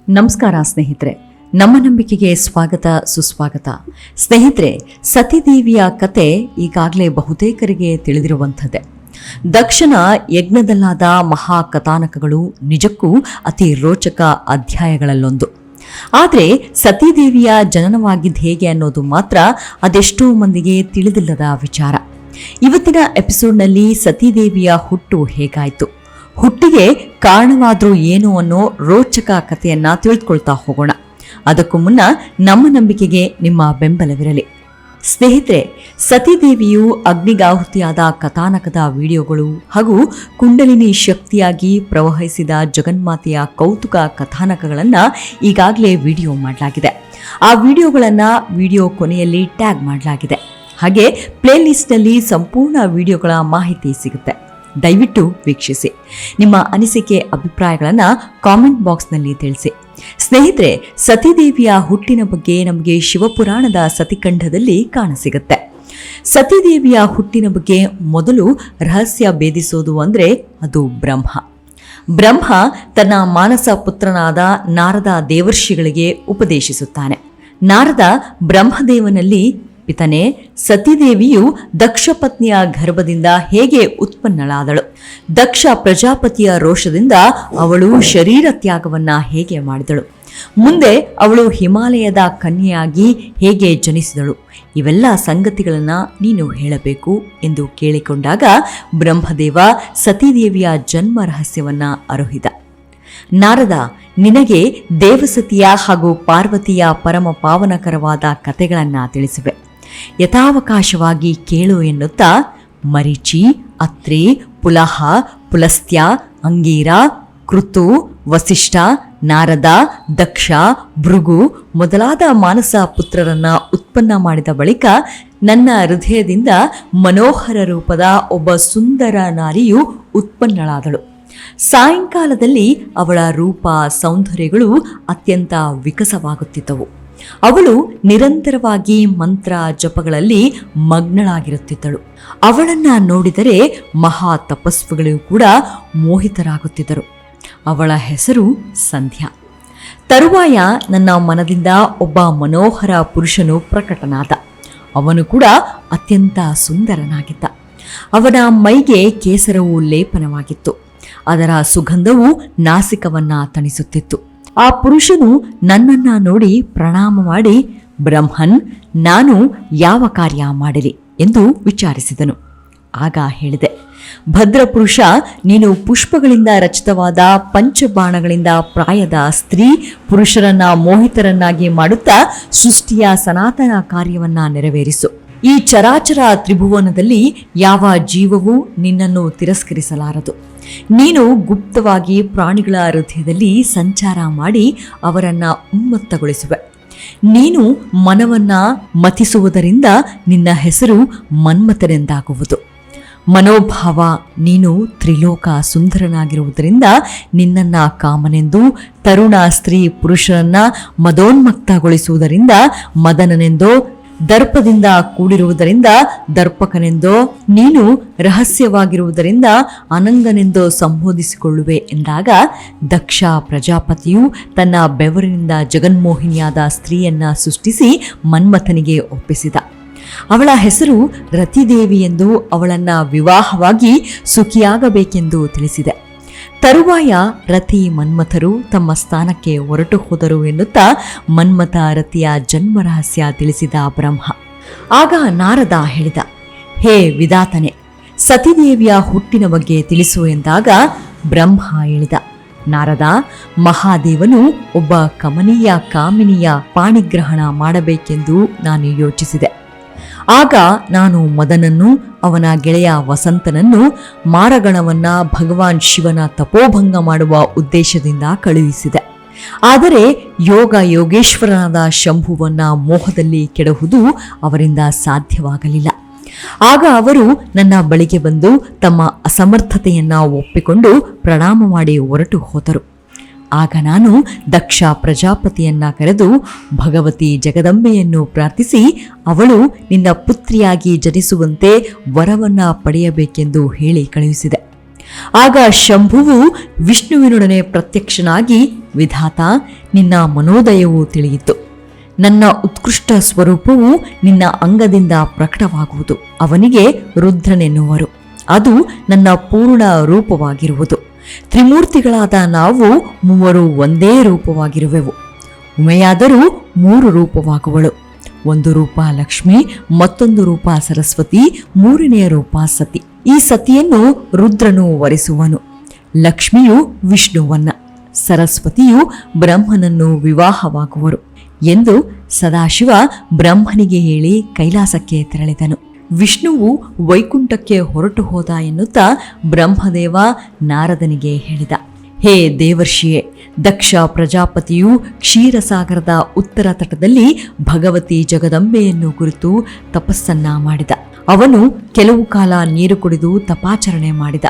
ನಮಸ್ಕಾರ ಸ್ನೇಹಿತರೆ, ನಮ್ಮ ನಂಬಿಕೆಗೆ ಸ್ವಾಗತ ಸುಸ್ವಾಗತ. ಸ್ನೇಹಿತರೆ, ಸತಿದೇವಿಯ ಕತೆ ಈಗಾಗಲೇ ಬಹುತೇಕರಿಗೆ ತಿಳಿದಿರುವಂಥದ್ದೇ. ದಕ್ಷನ ಯಜ್ಞದಲ್ಲಾದ ಮಹಾ ಕಥಾನಕಗಳು ನಿಜಕ್ಕೂ ಅತಿ ರೋಚಕ ಅಧ್ಯಾಯಗಳಲ್ಲೊಂದು. ಆದರೆ ಸತಿದೇವಿಯ ಜನನವಾಗಿದ್ದು ಹೇಗೆ ಅನ್ನೋದು ಮಾತ್ರ ಅದೆಷ್ಟೋ ಮಂದಿಗೆ ತಿಳಿದಿಲ್ಲದ ವಿಚಾರ. ಇವತ್ತಿನ ಎಪಿಸೋಡ್ನಲ್ಲಿ ಸತಿದೇವಿಯ ಹುಟ್ಟು ಹೇಗಾಯಿತು, ಹುಟ್ಟಿಗೆ ಕಾರಣವಾದ್ರೂ ಏನು ಅನ್ನೋ ರೋಚಕ ಕಥೆಯನ್ನ ತಿಳಿದುಕೊಳ್ತಾ ಹೋಗೋಣ. ಅದಕ್ಕೂ ಮುನ್ನ ನಮ್ಮ ನಂಬಿಕೆಗೆ ನಿಮ್ಮ ಬೆಂಬಲವಿರಲಿ. ಸ್ನೇಹಿತರೆ, ಸತಿದೇವಿಯು ಅಗ್ನಿಗಾಹುತಿಯಾದ ಕಥಾನಕದ ವಿಡಿಯೋಗಳು ಹಾಗೂ ಕುಂಡಲಿನಿ ಶಕ್ತಿಯಾಗಿ ಪ್ರವಹಿಸಿದ ಜಗನ್ಮಾತೆಯ ಕೌತುಕ ಕಥಾನಕಗಳನ್ನು ಈಗಾಗಲೇ ವಿಡಿಯೋ ಮಾಡಲಾಗಿದೆ. ಆ ವಿಡಿಯೋಗಳನ್ನು ವಿಡಿಯೋ ಕೊನೆಯಲ್ಲಿ ಟ್ಯಾಗ್ ಮಾಡಲಾಗಿದೆ. ಹಾಗೆ ಪ್ಲೇಲಿಸ್ಟ್ನಲ್ಲಿ ಸಂಪೂರ್ಣ ವಿಡಿಯೋಗಳ ಮಾಹಿತಿ ಸಿಗುತ್ತೆ. ದಯವಿಟ್ಟು ವೀಕ್ಷಿಸಿ. ನಿಮ್ಮ ಅನಿಸಿಕೆ ಅಭಿಪ್ರಾಯಗಳನ್ನು ಕಾಮೆಂಟ್ ಬಾಕ್ಸ್ನಲ್ಲಿ ತಿಳಿಸಿ. ಸ್ನೇಹಿತರೆ, ಸತಿದೇವಿಯ ಹುಟ್ಟಿನ ಬಗ್ಗೆ ನಮಗೆ ಶಿವಪುರಾಣದ ಸತಿಖಂಡದಲ್ಲಿ ಕಾಣಸಿಗುತ್ತೆ. ಸತಿದೇವಿಯ ಹುಟ್ಟಿನ ಬಗ್ಗೆ ಮೊದಲು ರಹಸ್ಯ ಭೇದಿಸೋದು ಅಂದರೆ ಅದು ಬ್ರಹ್ಮ ತನ್ನ ಮಾನಸ ಪುತ್ರನಾದ ನಾರದ ದೇವರ್ಷಿಗಳಿಗೆ ಉಪದೇಶಿಸುತ್ತಾನೆ. ನಾರದ ಬ್ರಹ್ಮದೇವನಲ್ಲಿ, ಪಿತನೇ, ಸತಿದೇವಿಯು ದಕ್ಷ ಪತ್ನಿಯ ಗರ್ಭದಿಂದ ಹೇಗೆ ಉತ್ಪನ್ನಳಾದಳು? ದಕ್ಷ ಪ್ರಜಾಪತಿಯ ರೋಷದಿಂದ ಅವಳು ಶರೀರ ತ್ಯಾಗವನ್ನ ಹೇಗೆ ಮಾಡಿದಳು? ಮುಂದೆ ಅವಳು ಹಿಮಾಲಯದ ಕನ್ಯೆಯಾಗಿ ಹೇಗೆ ಜನಿಸಿದಳು? ಇವೆಲ್ಲ ಸಂಗತಿಗಳನ್ನ ನೀನು ಹೇಳಬೇಕು ಎಂದು ಕೇಳಿಕೊಂಡಾಗ ಬ್ರಹ್ಮದೇವ ಸತಿದೇವಿಯ ಜನ್ಮ ರಹಸ್ಯವನ್ನ ಅರುಹಿದ. ನಾರದ, ನಿನಗೆ ದೇವಸತಿಯ ಹಾಗೂ ಪಾರ್ವತಿಯ ಪರಮ ಪಾವನಕರವಾದ ಕಥೆಗಳನ್ನ ತಿಳಿಸಿವೆ, ಯಥಾವಕಾಶವಾಗಿ ಕೇಳು ಎನ್ನುತ್ತಾ ಮರೀಚಿ, ಅತ್ರಿ, ಪುಲಹ, ಪುಲಸ್ತ್ಯ, ಅಂಗೀರ, ಕೃತು, ವಸಿಷ್ಠ, ನಾರದ, ದಕ್ಷ, ಭೃಗು ಮೊದಲಾದ ಮಾನಸ ಪುತ್ರರನ್ನ ಉತ್ಪನ್ನ ಮಾಡಿದ ಬಳಿಕ ನನ್ನ ಹೃದಯದಿಂದ ಮನೋಹರ ರೂಪದ ಒಬ್ಬ ಸುಂದರ ನಾರಿಯು ಉತ್ಪನ್ನಳಾದಳು. ಸಾಯಂಕಾಲದಲ್ಲಿ ಅವಳ ರೂಪ ಸೌಂದರ್ಯಗಳು ಅತ್ಯಂತ ವಿಕಸವಾಗುತ್ತಿದ್ದವು. ಅವಳು ನಿರಂತರವಾಗಿ ಮಂತ್ರ ಜಪಗಳಲ್ಲಿ ಮಗ್ನಳಾಗಿರುತ್ತಿದ್ದಳು. ಅವಳನ್ನ ನೋಡಿದರೆ ಮಹಾ ತಪಸ್ವಿಗಳು ಕೂಡ ಮೋಹಿತರಾಗುತ್ತಿದ್ದರು. ಅವಳ ಹೆಸರು ಸಂಧ್ಯಾ. ತರುವಾಯ ನನ್ನ ಮನದಿಂದ ಒಬ್ಬ ಮನೋಹರ ಪುರುಷನು ಪ್ರಕಟನಾದ. ಅವನು ಕೂಡ ಅತ್ಯಂತ ಸುಂದರನಾಗಿದ್ದ. ಅವನ ಮೈಗೆ ಕೇಸರವು ಲೇಪನವಾಗಿತ್ತು. ಅದರ ಸುಗಂಧವು ನಾಸಿಕವನ್ನ ತಣಿಸುತ್ತಿತ್ತು. ಆ ಪುರುಷನು ನನ್ನನ್ನ ನೋಡಿ ಪ್ರಣಾಮ ಮಾಡಿ, ಬ್ರಹ್ಮನ್, ನಾನು ಯಾವ ಕಾರ್ಯ ಮಾಡಲಿ ಎಂದು ವಿಚಾರಿಸಿದನು. ಆಗ ಹೇಳಿದೆ, ಭದ್ರಪುರುಷ, ನೀನು ಪುಷ್ಪಗಳಿಂದ ರಚಿತವಾದ ಪಂಚಬಾಣಗಳಿಂದ ಪ್ರಾಯದ ಸ್ತ್ರೀ ಪುರುಷರನ್ನ ಮೋಹಿತರನ್ನಾಗಿ ಮಾಡುತ್ತಾ ಸೃಷ್ಟಿಯ ಸನಾತನ ಕಾರ್ಯವನ್ನ ನೆರವೇರಿಸು. ಈ ಚರಾಚರ ತ್ರಿಭುವನದಲ್ಲಿ ಯಾವ ಜೀವವೂ ನಿನ್ನನ್ನು ತಿರಸ್ಕರಿಸಲಾರದು. ನೀನು ಗುಪ್ತವಾಗಿ ಪ್ರಾಣಿಗಳ ಹೃದಯದಲ್ಲಿ ಸಂಚಾರ ಮಾಡಿ ಅವರನ್ನ ಉನ್ಮತ್ತಗೊಳಿಸುವೆ. ನೀನು ಮನವನ್ನ ಮತಿಸುವುದರಿಂದ ನಿನ್ನ ಹೆಸರು ಮನ್ಮಥನೆಂದಾಗುವುದು. ಮನೋಭಾವ, ನೀನು ತ್ರಿಲೋಕ ಸುಂದರನಾಗಿರುವುದರಿಂದ ನಿನ್ನನ್ನ ಕಾಮನೆಂದು, ತರುಣ ಸ್ತ್ರೀ ಪುರುಷರನ್ನ ಮದೋನ್ಮಕ್ತಗೊಳಿಸುವುದರಿಂದ ಮದನನೆಂದೋ, ದರ್ಪದಿಂದ ಕೂಡಿರುವುದರಿಂದ ದರ್ಪಕನೆಂದೋ, ನೀನು ರಹಸ್ಯವಾಗಿರುವುದರಿಂದ ಅನಂಗನೆಂದೋ ಸಂಬೋಧಿಸಿಕೊಳ್ಳುವೆ ಎಂದಾಗ ದಕ್ಷ ಪ್ರಜಾಪತಿಯು ತನ್ನ ಬೆವರಿನಿಂದ ಜಗನ್ಮೋಹಿನಿಯಾದ ಸ್ತ್ರೀಯನ್ನ ಸೃಷ್ಟಿಸಿ ಮನ್ಮಥನಿಗೆ ಒಪ್ಪಿಸಿದ. ಅವಳ ಹೆಸರು ರತಿದೇವಿ ಎಂದು ಅವಳನ್ನ ವಿವಾಹವಾಗಿ ಸುಖಿಯಾಗಬೇಕೆಂದು ತಿಳಿಸಿದೆ. ತರುವಾಯ ರತಿ ಮನ್ಮಥರು ತಮ್ಮ ಸ್ಥಾನಕ್ಕೆ ಹೊರಟು ಹೋದರು ಎನ್ನುತ್ತಾ ಮನ್ಮಥ ರತಿಯ ಜನ್ಮ ರಹಸ್ಯ ತಿಳಿಸಿದ ಬ್ರಹ್ಮ. ಆಗ ನಾರದ ಹೇಳಿದ, ಹೇ ವಿಧಾತನೆ, ಸತಿದೇವಿಯ ಹುಟ್ಟಿನ ಬಗ್ಗೆ ತಿಳಿಸು ಎಂದಾಗ ಬ್ರಹ್ಮ ಹೇಳಿದ, ನಾರದ, ಮಹಾದೇವನು ಒಬ್ಬ ಕಮನೀಯ ಕಾಮಿನಿಯ ಪಾಣಿಗ್ರಹಣ ಮಾಡಬೇಕೆಂದು ನಾನು ಯೋಚಿಸಿದೆ. ಆಗ ನಾನು ಮದನನ್ನು, ಅವನ ಗೆಳೆಯ ವಸಂತನನ್ನು, ಮಾರಗಣವನ್ನ ಭಗವಾನ್ ಶಿವನ ತಪೋಭಂಗ ಮಾಡುವ ಉದ್ದೇಶದಿಂದ ಕಳುಹಿಸಿದೆ. ಆದರೆ ಯೋಗೇಶ್ವರನಾದ ಶಂಭುವನ್ನ ಮೋಹದಲ್ಲಿ ಕೆಡಹುವುದು ಅವರಿಂದ ಸಾಧ್ಯವಾಗಲಿಲ್ಲ. ಆಗ ಅವರು ನನ್ನ ಬಳಿಗೆ ಬಂದು ತಮ್ಮ ಅಸಮರ್ಥತೆಯನ್ನ ಒಪ್ಪಿಕೊಂಡು ಪ್ರಣಾಮ ಮಾಡಿ ಹೊರಟು ಹೋದರು. ಆಗ ನಾನು ದಕ್ಷ ಪ್ರಜಾಪತಿಯನ್ನ ಕರೆದು ಭಗವತಿ ಜಗದಂಬೆಯನ್ನು ಪ್ರಾರ್ಥಿಸಿ ಅವಳು ನಿನ್ನ ಪುತ್ರಿಯಾಗಿ ಜನಿಸುವಂತೆ ವರವನ್ನ ಪಡೆಯಬೇಕೆಂದು ಹೇಳಿ ಕಳುಹಿಸಿದೆ. ಆಗ ಶಂಭುವು ವಿಷ್ಣುವಿನೊಡನೆ ಪ್ರತ್ಯಕ್ಷನಾಗಿ, ವಿಧಾತ, ನಿನ್ನ ಮನೋದಯವು ತಿಳಿಯಿತು. ನನ್ನ ಉತ್ಕೃಷ್ಟ ಸ್ವರೂಪವು ನಿನ್ನ ಅಂಗದಿಂದ ಪ್ರಕಟವಾಗುವುದು. ಅವನಿಗೆ ರುದ್ರನೆನ್ನುವರು. ಅದು ನನ್ನ ಪೂರ್ಣ ರೂಪವಾಗಿರುವುದು. ತ್ರಿಮೂರ್ತಿಗಳಾದ ನಾವು ಮೂವರು ಒಂದೇ ರೂಪವಾಗಿರುವೆವು. ಉಮೆಯಾದರೂ 3 ರೂಪವಾಗುವಳು. ಒಂದು ರೂಪ ಲಕ್ಷ್ಮಿ, ಮತ್ತೊಂದು ರೂಪ ಸರಸ್ವತಿ, 3ನೇ ರೂಪ ಸತಿ. ಈ ಸತಿಯನ್ನು ರುದ್ರನು ವರಿಸುವನು. ಲಕ್ಷ್ಮಿಯು ವಿಷ್ಣುವನ್ನ, ಸರಸ್ವತಿಯು ಬ್ರಹ್ಮನನ್ನು ವಿವಾಹವಾಗುವರು ಎಂದು ಸದಾಶಿವ ಬ್ರಹ್ಮನಿಗೆ ಹೇಳಿ ಕೈಲಾಸಕ್ಕೆ ತೆರಳಿದನು. ವಿಷ್ಣುವು ವೈಕುಂಠಕ್ಕೆ ಹೊರಟು ಹೋದ ಎನ್ನುತ್ತಾ ಬ್ರಹ್ಮದೇವ ನಾರದನಿಗೆ ಹೇಳಿದ, ಹೇ ದೇವರ್ಷಿಯೇ, ದಕ್ಷ ಪ್ರಜಾಪತಿಯು ಕ್ಷೀರಸಾಗರದ ಉತ್ತರ ತಟದಲ್ಲಿ ಭಗವತಿ ಜಗದಂಬೆಯನ್ನು ಕುರಿತು ತಪಸ್ಸನ್ನ ಮಾಡಿದ. ಅವನು ಕೆಲವು ಕಾಲ ನೀರು ಕುಡಿದು ತಪಾಚರಣೆ ಮಾಡಿದ.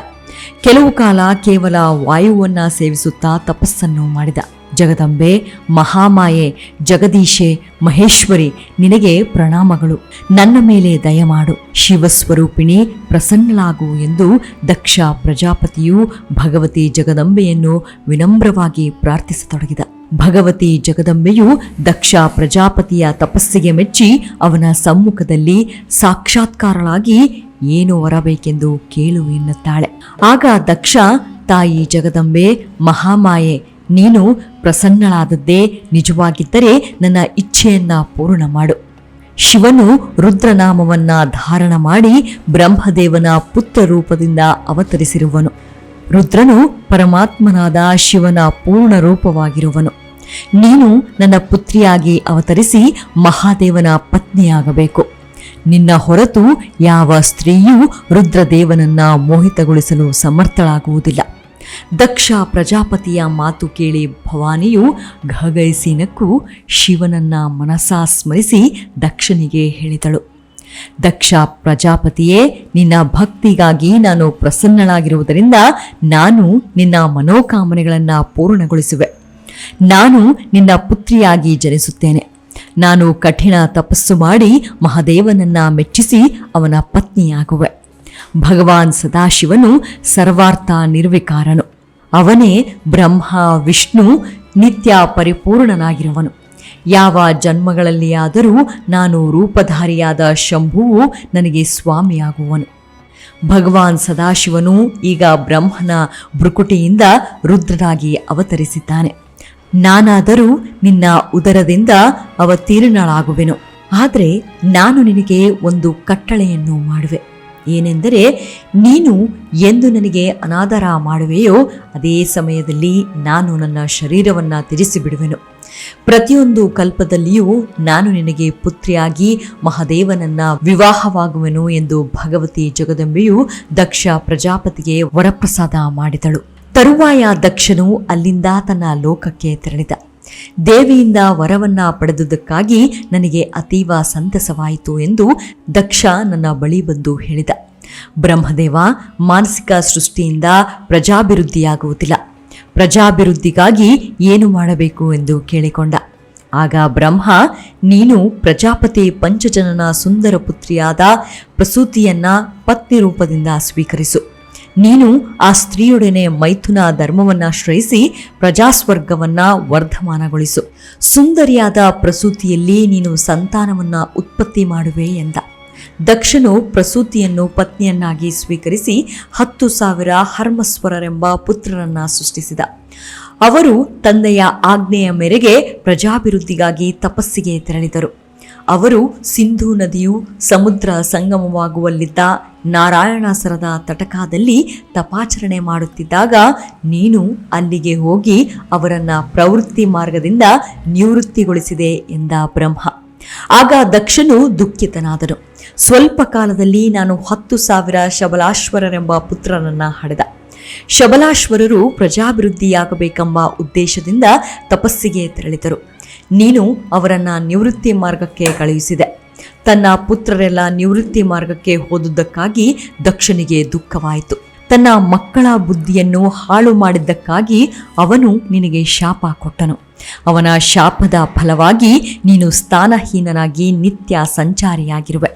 ಕೆಲವು ಕಾಲ ಕೇವಲ ವಾಯುವನ್ನ ಸೇವಿಸುತ್ತಾ ತಪಸ್ಸನ್ನು ಮಾಡಿದ. ಜಗದಂಬೆ, ಮಹಾಮಾಯೆ, ಜಗದೀಶೆ, ಮಹೇಶ್ವರಿ, ನಿನಗೆ ಪ್ರಣಾಮಗಳು. ನನ್ನ ಮೇಲೆ ದಯಮಾಡು. ಶಿವಸ್ವರೂಪಿಣಿ, ಪ್ರಸನ್ನಳಾಗು ಎಂದು ದಕ್ಷ ಪ್ರಜಾಪತಿಯು ಭಗವತಿ ಜಗದಂಬೆಯನ್ನು ವಿನಮ್ರವಾಗಿ ಪ್ರಾರ್ಥಿಸತೊಡಗಿದ. ಭಗವತಿ ಜಗದಂಬೆಯು ದಕ್ಷ ಪ್ರಜಾಪತಿಯ ತಪಸ್ಸಿಗೆ ಮೆಚ್ಚಿ ಅವನ ಸಮ್ಮುಖದಲ್ಲಿ ಸಾಕ್ಷಾತ್ಕಾರಳಾಗಿ ಏನು ಹೊರಬೇಕೆಂದು ಕೇಳು ಎನ್ನುತ್ತಾಳೆ. ಆಗ ದಕ್ಷ, ತಾಯಿ ಜಗದಂಬೆ, ಮಹಾಮಾಯೆ, ನೀನು ಪ್ರಸನ್ನಳಾದದ್ದೇ ನಿಜವಾಗಿದ್ದರೆ ನನ್ನ ಇಚ್ಛೆಯನ್ನ ಪೂರ್ಣ ಮಾಡು. ಶಿವನು ರುದ್ರನಾಮವನ್ನ ಧಾರಣ ಮಾಡಿ ಬ್ರಹ್ಮದೇವನ ಪುತ್ರ ರೂಪದಿಂದ ಅವತರಿಸಿರುವನು. ರುದ್ರನು ಪರಮಾತ್ಮನಾದ ಶಿವನ ಪೂರ್ಣ ರೂಪವಾಗಿರುವನು. ನೀನು ನನ್ನ ಪುತ್ರಿಯಾಗಿ ಅವತರಿಸಿ ಮಹಾದೇವನ ಪತ್ನಿಯಾಗಬೇಕು. ನಿನ್ನ ಹೊರತು ಯಾವ ಸ್ತ್ರೀಯೂ ರುದ್ರದೇವನನ್ನ ಮೋಹಿತಗೊಳಿಸಲು ಸಮರ್ಥಳಾಗುವುದಿಲ್ಲ. ದಕ್ಷ ಪ್ರಜಾಪತಿಯ ಮಾತು ಕೇಳಿ ಭವಾನಿಯು ಘಗೈಸಿ ನಕ್ಕು ಶಿವನನ್ನ ಮನಸಾ ಸ್ಮರಿಸಿ ದಕ್ಷನಿಗೆ ಹೇಳಿದಳು, ದಕ್ಷ ಪ್ರಜಾಪತಿಯೇ, ನಿನ್ನ ಭಕ್ತಿಗಾಗಿ ನಾನು ಪ್ರಸನ್ನಳಾಗಿರುವುದರಿಂದ ನಾನು ನಿನ್ನ ಮನೋಕಾಮನೆಗಳನ್ನು ಪೂರ್ಣಗೊಳಿಸುವೆ. ನಾನು ನಿನ್ನ ಪುತ್ರಿಯಾಗಿ ಜನಿಸುತ್ತೇನೆ. ನಾನು ಕಠಿಣ ತಪಸ್ಸು ಮಾಡಿ ಮಹಾದೇವನನ್ನ ಮೆಚ್ಚಿಸಿ ಅವನ ಪತ್ನಿಯಾಗುವೆ. ಭಗವಾನ್ ಸದಾಶಿವನು ಸರ್ವಾರ್ಥ ನಿರ್ವಿಕಾರನು. ಅವನೇ ಬ್ರಹ್ಮ ವಿಷ್ಣು, ನಿತ್ಯ ಪರಿಪೂರ್ಣನಾಗಿರುವನು. ಯಾವ ಜನ್ಮಗಳಲ್ಲಿಯಾದರೂ ನಾನು ರೂಪಧಾರಿಯಾದ ಶಂಭುವು ನನಗೆ ಸ್ವಾಮಿಯಾಗುವನು. ಭಗವಾನ್ ಸದಾಶಿವನು ಈಗ ಬ್ರಹ್ಮನ ಭ್ರುಕುಟಿಯಿಂದ ರುದ್ರನಾಗಿ ಅವತರಿಸಿದ್ದಾನೆ. ನಾನಾದರೂ ನಿನ್ನ ಉದರದಿಂದ ಅವತೀರ್ಣಳಾಗುವೆನು. ಆದರೆ ನಾನು ನಿನಗೆ ಒಂದು ಕಟ್ಟಳೆಯನ್ನು ಮಾಡುವೆ. ಏನೆಂದರೆ, ನೀನು ಎಂದು ನನಗೆ ಅನಾದರ ಮಾಡುವೆಯೋ ಅದೇ ಸಮಯದಲ್ಲಿ ನಾನು ನನ್ನ ಶರೀರವನ್ನು ತ್ಯಜಿಸಿಬಿಡುವೆನು. ಪ್ರತಿಯೊಂದು ಕಲ್ಪದಲ್ಲಿಯೂ ನಾನು ನಿನಗೆ ಪುತ್ರಿಯಾಗಿ ಮಹಾದೇವನನ್ನ ವಿವಾಹವಾಗುವೆನು ಎಂದು ಭಗವತಿ ಜಗದಂಬೆಯು ದಕ್ಷ ಪ್ರಜಾಪತಿಗೆ ವರಪ್ರಸಾದ ಮಾಡಿದಳು. ತರುವಾಯ ದಕ್ಷನು ಅಲ್ಲಿಂದ ತನ್ನ ಲೋಕಕ್ಕೆ ತೆರಳಿದ. ದೇವಿಯಿಂದ ವರವನ್ನ ಪಡೆದುದಕ್ಕಾಗಿ ನನಗೆ ಅತೀವ ಸಂತಸವಾಯಿತು ಎಂದು ದಕ್ಷ ನನ್ನ ಬಳಿ ಬಂದು ಹೇಳಿದ. ಬ್ರಹ್ಮದೇವ, ಮಾನಸಿಕ ಸೃಷ್ಟಿಯಿಂದ ಪ್ರಜಾಭಿವೃದ್ಧಿಯಾಗುವುದಿಲ್ಲ. ಪ್ರಜಾಭಿವೃದ್ಧಿಗಾಗಿ ಏನು ಮಾಡಬೇಕು ಎಂದು ಕೇಳಿಕೊಂಡ. ಆಗ ಬ್ರಹ್ಮ, ನೀನು ಪ್ರಜಾಪತಿ ಪಂಚಜನನ ಸುಂದರ ಪುತ್ರಿಯಾದ ಪ್ರಸೂತಿಯನ್ನ ಪತ್ನಿ ರೂಪದಿಂದ ಸ್ವೀಕರಿಸು. ನೀನು ಆ ಸ್ತ್ರೀಯೊಡನೆ ಮೈಥುನ ಧರ್ಮವನ್ನಾಶ್ರಯಿಸಿ ಪ್ರಜಾಸ್ವರ್ಗವನ್ನ ವರ್ಧಮಾನಗೊಳಿಸು. ಸುಂದರಿಯಾದ ಪ್ರಸೂತಿಯಲ್ಲಿ ನೀನು ಸಂತಾನವನ್ನ ಉತ್ಪತ್ತಿ ಮಾಡುವೆ ಎಂದ. ದಕ್ಷನು ಪ್ರಸೂತಿಯನ್ನು ಪತ್ನಿಯನ್ನಾಗಿ ಸ್ವೀಕರಿಸಿ 10,000 ಹರ್ಮಸ್ವರರೆಂಬ ಪುತ್ರರನ್ನ ಸೃಷ್ಟಿಸಿದ. ಅವರು ತಂದೆಯ ಆಜ್ಞೆಯ ಮೇರೆಗೆ ಪ್ರಜಾಭಿವೃದ್ಧಿಗಾಗಿ ತಪಸ್ಸಿಗೆ ತೆರಳಿದರು. ಅವರು ಸಿಂಧೂ ನದಿಯು ಸಮುದ್ರ ಸಂಗಮವಾಗುವಲ್ಲಿದ್ದ ನಾರಾಯಣಾಸರದ ತಟಕಾದಲ್ಲಿ ತಪಾಚರಣೆ ಮಾಡುತ್ತಿದ್ದಾಗ ನೀನು ಅಲ್ಲಿಗೆ ಹೋಗಿ ಅವರನ್ನ ಪ್ರವೃತ್ತಿ ಮಾರ್ಗದಿಂದ ನಿವೃತ್ತಿಗೊಳಿಸಿದೆ ಎಂದ ಬ್ರಹ್ಮ. ಆಗ ದಕ್ಷನು ದುಃಖಿತನಾದನು. ಸ್ವಲ್ಪ ಕಾಲದಲ್ಲಿ ನಾನು 10,000 ಶಬಲಾಶ್ವರರೆಂಬ ಪುತ್ರರನ್ನ ಹಡೆದ. ಶಬಲಾಶ್ವರರು ಪ್ರಜಾಭಿವೃದ್ಧಿಯಾಗಬೇಕೆಂಬ ಉದ್ದೇಶದಿಂದ ತಪಸ್ಸಿಗೆ ತೆರಳಿದರು. ನೀನು ಅವರನ್ನ ನಿವೃತ್ತಿ ಮಾರ್ಗಕ್ಕೆ ಕಳುಹಿಸಿದೆ. ತನ್ನ ಪುತ್ರರೆಲ್ಲ ನಿವೃತ್ತಿ ಮಾರ್ಗಕ್ಕೆ ಹೋದುದಕ್ಕಾಗಿ ದಕ್ಷನಿಗೆ ದುಃಖವಾಯಿತು. ತನ್ನ ಮಕ್ಕಳ ಬುದ್ಧಿಯನ್ನು ಹಾಳು ಮಾಡಿದ್ದಕ್ಕಾಗಿ ಅವನು ನಿನಗೆ ಶಾಪ ಕೊಟ್ಟನು. ಅವನ ಶಾಪದ ಫಲವಾಗಿ ನೀನು ಸ್ಥಾನಹೀನನಾಗಿ ನಿತ್ಯ ಸಂಚಾರಿಯಾಗಿರುವೆ.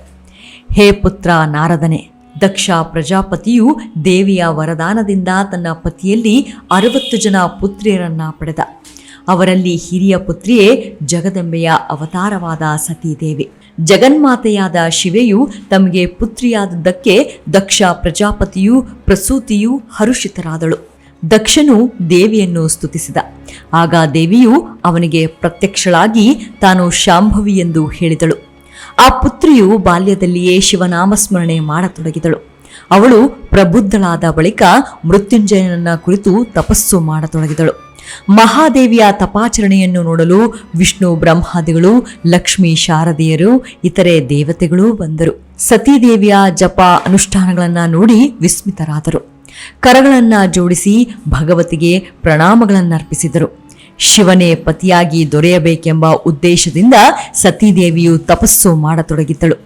ಹೇ ಪುತ್ರ ನಾರದನೆ, ದಕ್ಷ ಪ್ರಜಾಪತಿಯು ದೇವಿಯ ವರದಾನದಿಂದ ತನ್ನ ಪತಿಯಲ್ಲಿ 60 ಜನ ಪುತ್ರಿಯರನ್ನ ಪಡೆದ. ಅವರಲ್ಲಿ ಹಿರಿಯ ಪುತ್ರಿಯೇ ಜಗದಂಬೆಯ ಅವತಾರವಾದ ಸತೀದೇವಿ. ಜಗನ್ಮಾತೆಯಾದ ಶಿವೆಯು ತಮಗೆ ಪುತ್ರಿಯಾದದ್ದಕ್ಕೆ ದಕ್ಷ ಪ್ರಜಾಪತಿಯು ಪ್ರಸೂತಿಯು ಹರುಷಿತರಾದಳು. ದಕ್ಷನು ದೇವಿಯನ್ನು ಸ್ತುತಿಸಿದ. ಆಗ ದೇವಿಯು ಅವನಿಗೆ ಪ್ರತ್ಯಕ್ಷಳಾಗಿ ತಾನು ಶಾಂಭವಿ ಎಂದು ಹೇಳಿದಳು. ಆ ಪುತ್ರಿಯು ಬಾಲ್ಯದಲ್ಲಿಯೇ ಶಿವನಾಮಸ್ಮರಣೆ ಮಾಡತೊಡಗಿದಳು. ಅವಳು ಪ್ರಬುದ್ಧಳಾದ ಬಳಿಕ ಮೃತ್ಯುಂಜಯನನ್ನ ಕುರಿತು ತಪಸ್ಸು ಮಾಡತೊಡಗಿದಳು. ಮಹಾದೇವಿಯ ತಪಾಚರಣೆಯನ್ನು ನೋಡಲು ವಿಷ್ಣು ಬ್ರಹ್ಮಾದಿಗಳು, ಲಕ್ಷ್ಮೀ ಶಾರದೆಯರು, ಇತರೆ ದೇವತೆಗಳೂ ಬಂದರು. ಸತೀದೇವಿಯ ಜಪ ಅನುಷ್ಠಾನಗಳನ್ನ ನೋಡಿ ವಿಸ್ಮಿತರಾದರು. ಕರಗಳನ್ನ ಜೋಡಿಸಿ ಭಗವತಿಗೆ ಪ್ರಣಾಮಗಳನ್ನರ್ಪಿಸಿದರು. ಶಿವನೇ ಪತಿಯಾಗಿ ದೊರೆಯಬೇಕೆಂಬ ಉದ್ದೇಶದಿಂದ ಸತೀದೇವಿಯು ತಪಸ್ಸು ಮಾಡತೊಡಗಿದ್ದಳು.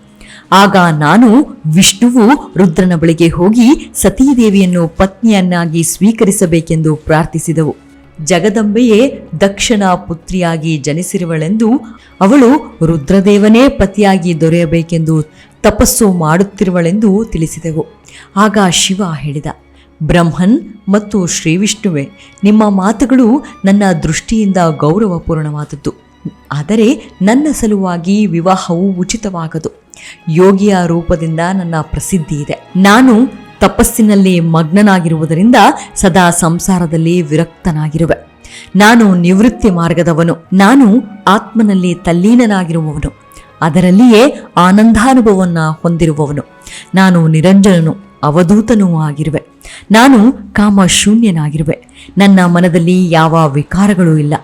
ಆಗ ನಾನು ವಿಷ್ಣುವು ರುದ್ರನ ಬಳಿಗೆ ಹೋಗಿ ಸತೀದೇವಿಯನ್ನು ಪತ್ನಿಯನ್ನಾಗಿ ಸ್ವೀಕರಿಸಬೇಕೆಂದು ಪ್ರಾರ್ಥಿಸಿದವು. ಜಗದಂಬೆಯೇ ದಕ್ಷನ ಪುತ್ರಿಯಾಗಿ ಜನಿಸಿರುವಳೆಂದು, ಅವಳು ರುದ್ರದೇವನೇ ಪತಿಯಾಗಿ ದೊರೆಯಬೇಕೆಂದು ತಪಸ್ಸು ಮಾಡುತ್ತಿರುವಳೆಂದು ತಿಳಿಸಿದೆವು. ಆಗ ಶಿವ ಹೇಳಿದ, ಬ್ರಹ್ಮನ್ ಮತ್ತು ಶ್ರೀ ವಿಷ್ಣುವೆ, ನಿಮ್ಮ ಮಾತುಗಳು ನನ್ನ ದೃಷ್ಟಿಯಿಂದ ಗೌರವಪೂರ್ಣವಾದದ್ದು. ಆದರೆ ನನ್ನ ಸಲುವಾಗಿ ವಿವಾಹವು ಉಚಿತವಾಗದು. ಯೋಗಿಯ ರೂಪದಿಂದ ನನ್ನ ಪ್ರಸಿದ್ಧಿ ಇದೆ. ನಾನು ತಪಸ್ಸಿನಲ್ಲಿ ಮಗ್ನನಾಗಿರುವುದರಿಂದ ಸದಾ ಸಂಸಾರದಲ್ಲಿ ವಿರಕ್ತನಾಗಿರುವೆ. ನಾನು ನಿವೃತ್ತಿ ಮಾರ್ಗದವನು. ನಾನು ಆತ್ಮನಲ್ಲಿ ತಲ್ಲೀನನಾಗಿರುವವನು, ಅದರಲ್ಲಿಯೇ ಆನಂದಾನುಭವವನ್ನು ಹೊಂದಿರುವವನು. ನಾನು ನಿರಂಜನನು, ಅವಧೂತನೂ ಆಗಿರುವೆ. ನಾನು ಕಾಮಶೂನ್ಯನಾಗಿರುವೆ. ನನ್ನ ಮನದಲ್ಲಿ ಯಾವ ವಿಕಾರಗಳೂ ಇಲ್ಲ.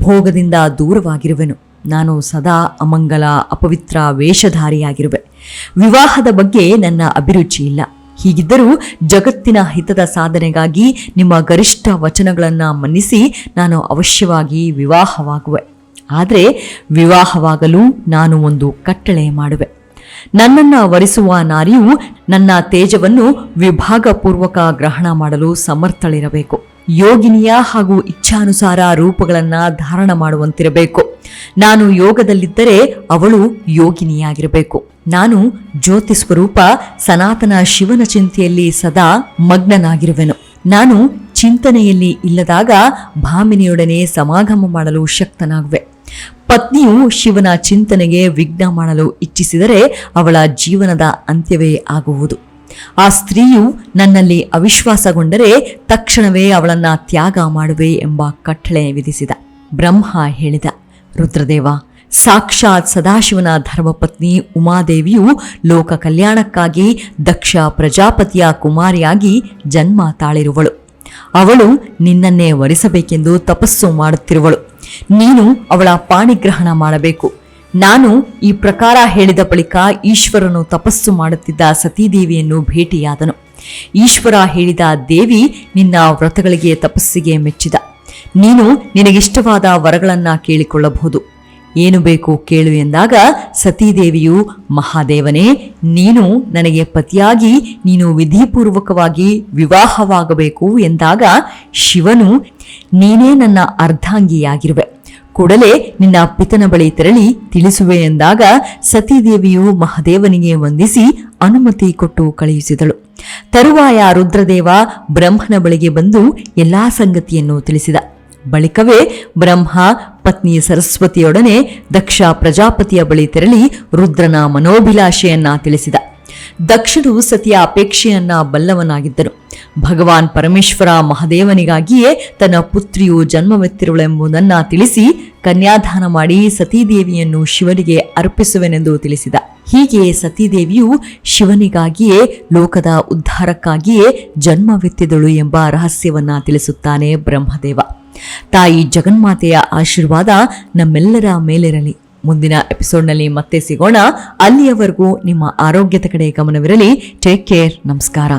ಭೋಗದಿಂದ ದೂರವಾಗಿರುವೆನು. ನಾನು ಸದಾ ಅಮಂಗಲ ಅಪವಿತ್ರ ವೇಷಧಾರಿಯಾಗಿರುವೆ. ವಿವಾಹದ ಬಗ್ಗೆ ನನ್ನ ಅಭಿರುಚಿ ಇಲ್ಲ. ಹೀಗಿದ್ದರೂ ಜಗತ್ತಿನ ಹಿತದ ಸಾಧನೆಗಾಗಿ ನಿಮ್ಮ ಗರಿಷ್ಠ ವಚನಗಳನ್ನು ಮನ್ನಿಸಿ ನಾನು ಅವಶ್ಯವಾಗಿ ವಿವಾಹವಾಗುವೆ. ಆದರೆ ವಿವಾಹವಾಗಲು ನಾನು ಒಂದು ಕಟ್ಟಳೆ ಮಾಡುವೆ. ನನ್ನನ್ನು ವರಿಸುವ ನಾರಿಯು ನನ್ನ ತೇಜವನ್ನು ವಿಭಾಗಪೂರ್ವಕ ಗ್ರಹಣ ಮಾಡಲು ಸಮರ್ಥಳಿರಬೇಕು. ಯೋಗಿನಿಯ ಹಾಗೂ ಇಚ್ಛಾನುಸಾರ ರೂಪಗಳನ್ನು ಧಾರಣ ಮಾಡುವಂತಿರಬೇಕು. ನಾನು ಯೋಗದಲ್ಲಿದ್ದರೆ ಅವಳು ಯೋಗಿನಿಯಾಗಿರಬೇಕು. ನಾನು ಜ್ಯೋತಿ ಸ್ವರೂಪ ಸನಾತನ ಶಿವನ ಚಿಂತೆಯಲ್ಲಿ ಸದಾ ಮಗ್ನನಾಗಿರುವೆನು. ನಾನು ಚಿಂತನೆಯಲ್ಲಿ ಇಲ್ಲದಾಗ ಭಾಮಿನಿಯೊಡನೆ ಸಮಾಗಮ ಮಾಡಲು ಶಕ್ತನಾಗುವೆ. ಪತ್ನಿಯು ಶಿವನ ಚಿಂತನೆಗೆ ವಿಘ್ನ ಮಾಡಲು ಇಚ್ಛಿಸಿದರೆ ಅವಳ ಜೀವನದ ಅಂತ್ಯವೇ ಆಗುವುದು. ಆ ಸ್ತ್ರೀಯು ನನ್ನಲ್ಲಿ ಅವಿಶ್ವಾಸಗೊಂಡರೆ ತಕ್ಷಣವೇ ಅವಳನ್ನ ತ್ಯಾಗ ಮಾಡುವೆ ಎಂಬ ಕಟ್ಟಳೆ ವಿಧಿಸಿದ. ಬ್ರಹ್ಮ ಹೇಳಿದ, ರುದ್ರದೇವ, ಸಾಕ್ಷಾತ್ ಸದಾಶಿವನ ಧರ್ಮಪತ್ನಿ ಉಮಾದೇವಿಯು ಲೋಕ ಕಲ್ಯಾಣಕ್ಕಾಗಿ ದಕ್ಷ ಪ್ರಜಾಪತಿಯ ಕುಮಾರಿಯಾಗಿ ಜನ್ಮ ತಾಳಿರುವಳು. ಅವಳು ನಿನ್ನನ್ನೇ ವರಿಸಬೇಕೆಂದು ತಪಸ್ಸು ಮಾಡುತ್ತಿರುವಳು. ನೀನು ಅವಳ ಪಾಣಿಗ್ರಹಣ ಮಾಡಬೇಕು. ನಾನು ಈ ಪ್ರಕಾರ ಹೇಳಿದ ಬಳಿಕ ಈಶ್ವರನು ತಪಸ್ಸು ಮಾಡುತ್ತಿದ್ದ ಸತೀದೇವಿಯನ್ನು ಭೇಟಿಯಾದನು. ಈಶ್ವರ ಹೇಳಿದ, ದೇವಿ ನಿನ್ನ ವ್ರತಗಳಿಗೆ ತಪಸ್ಸಿಗೆ ಮೆಚ್ಚಿದ. ನೀನು ನಿನಗಿಷ್ಟವಾದ ವರಗಳನ್ನ ಕೇಳಿಕೊಳ್ಳಬಹುದು. ಏನು ಬೇಕು ಕೇಳು ಎಂದಾಗ ಸತೀದೇವಿಯು, ಮಹಾದೇವನೇ, ನೀನು ನನಗೆ ಪತಿಯಾಗಿ ನೀನು ವಿಧಿಪೂರ್ವಕವಾಗಿ ವಿವಾಹವಾಗಬೇಕು ಎಂದಾಗ ಶಿವನು, ನೀನೇ ನನ್ನ ಅರ್ಧಾಂಗಿಯಾಗಿರುವೆ, ಕೂಡಲೇ ನಿನ್ನ ಪಿತನ ಬಳಿ ತೆರಳಿ ತಿಳಿಸುವೆ ಎಂದಾಗ ಸತೀದೇವಿಯು ಮಹಾದೇವನಿಗೆ ವಂದಿಸಿ ಅನುಮತಿ ಕೊಟ್ಟು ಕಳುಹಿಸಿದಳು. ತರುವಾಯ ರುದ್ರದೇವ ಬ್ರಹ್ಮನ ಬಳಿಗೆ ಬಂದು ಎಲ್ಲಾ ಸಂಗತಿಯನ್ನು ತಿಳಿಸಿದ. ಬಳಿಕವೇ ಬ್ರಹ್ಮ ಪತ್ನಿ ಸರಸ್ವತಿಯೊಡನೆ ದಕ್ಷ ಪ್ರಜಾಪತಿಯ ಬಳಿ ತೆರಳಿ ರುದ್ರನ ಮನೋಭಿಲಾಷೆಯನ್ನ ತಿಳಿಸಿದ. ದಕ್ಷನು ಸತಿಯ ಅಪೇಕ್ಷೆಯನ್ನ ಬಲ್ಲವನಾಗಿದ್ದನು. ಭಗವಾನ್ ಪರಮೇಶ್ವರ ಮಹಾದೇವನಿಗಾಗಿಯೇ ತನ್ನ ಪುತ್ರಿಯು ಜನ್ಮವೆತ್ತಿರುಳೆಂಬುದನ್ನು ತಿಳಿಸಿ ಕನ್ಯಾದಾನ ಮಾಡಿ ಸತೀದೇವಿಯನ್ನು ಶಿವನಿಗೆ ಅರ್ಪಿಸುವೆನೆಂದು ತಿಳಿಸಿದ. ಹೀಗೆ ಸತೀದೇವಿಯು ಶಿವನಿಗಾಗಿಯೇ ಲೋಕದ ಉದ್ಧಾರಕ್ಕಾಗಿಯೇ ಜನ್ಮವೆತ್ತಿದಳು ಎಂಬ ರಹಸ್ಯವನ್ನ ತಿಳಿಸುತ್ತಾನೆ ಬ್ರಹ್ಮದೇವ. ತಾಯಿ ಜಗನ್ಮಾತೆಯ ಆಶೀರ್ವಾದ ನಮ್ಮೆಲ್ಲರ ಮೇಲಿರಲಿ. ಮುಂದಿನ ಎಪಿಸೋಡ್ನಲ್ಲಿ ಮತ್ತೆ ಸಿಗೋಣ. ಅಲ್ಲಿಯವರೆಗೂ ನಿಮ್ಮ ಆರೋಗ್ಯದ ಕಡೆ ಗಮನವಿರಲಿ. Take care. ನಮಸ್ಕಾರ.